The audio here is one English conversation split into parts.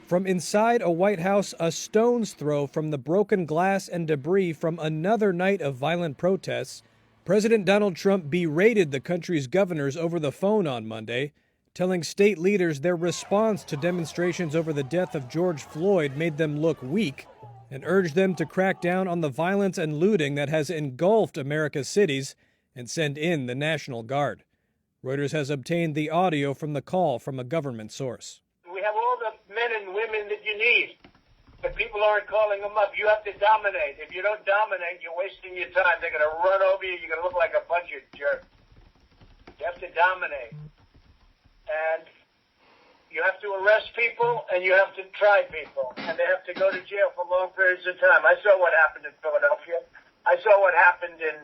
From inside a White House, a stone's throw from the broken glass and debris from another night of violent protests, President Donald Trump berated the country's governors over the phone on Monday, telling state leaders their response to demonstrations over the death of George Floyd made them look weak, and urged them to crack down on the violence and looting that has engulfed America's cities and send in the National Guard. Reuters has obtained the audio from the call from a government source. We have all the men and women that you need, but people aren't calling them up. You have to dominate. If you don't dominate, you're wasting your time. They're going to run over you. You're going to look like a bunch of jerks. You have to dominate. And you have to arrest people, and you have to try people, and they have to go to jail for long periods of time. I saw what happened in Philadelphia. I saw what happened in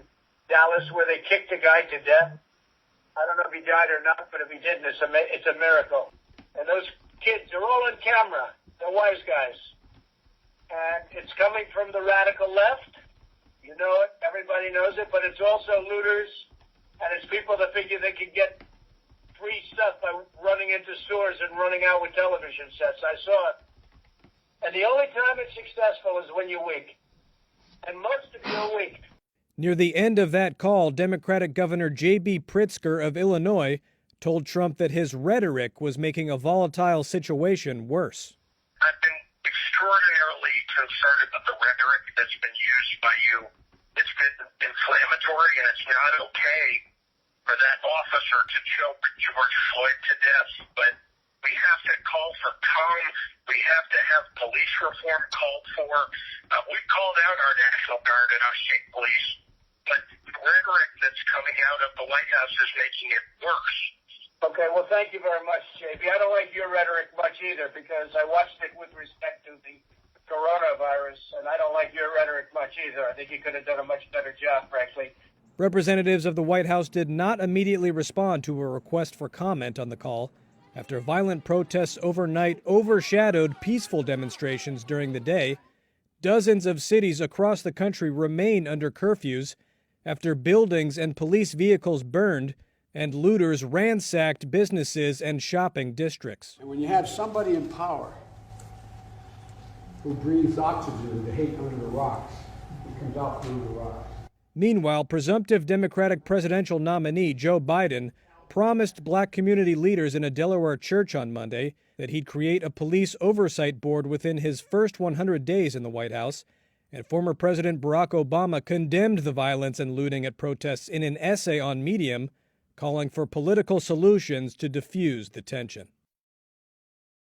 Dallas, where they kicked a guy to death. I don't know if he died or not, but if he didn't, it's a miracle. And those kids are all on camera. They're wise guys. And it's coming from the radical left. You know it. Everybody knows it. But it's also looters. And it's people that figure they can get free stuff by running into stores and running out with television sets. I saw it. And the only time it's successful is when you're weak. And most of you are weak. Near the end of that call, Democratic Governor J.B. Pritzker of Illinois told Trump that his rhetoric was making a volatile situation worse. I've been extraordinarily concerned about the rhetoric that's been used by you. It's been inflammatory, and it's not okay for that officer to choke George Floyd to death. But we have to call for calm. We have to have police reform called for. We called out our National Guard and our state police, but the rhetoric that's coming out of the White House is making it worse. Okay, well, thank you very much, JB. I don't like your rhetoric much either, because I watched it with respect to the coronavirus, and I don't like your rhetoric much either. I think you could have done a much better job, frankly. Representatives of the White House did not immediately respond to a request for comment on the call after violent protests overnight overshadowed peaceful demonstrations during the day. Dozens of cities across the country remain under curfews after buildings and police vehicles burned and looters ransacked businesses and shopping districts. And when you have somebody in power who breathes oxygen to hate under the rocks, it comes out through the rocks. Meanwhile, presumptive Democratic presidential nominee Joe Biden promised black community leaders in a Delaware church on Monday that he'd create a police oversight board within his first 100 days in the White House. And former President Barack Obama condemned the violence and looting at protests in an essay on Medium, calling for political solutions to diffuse the tension.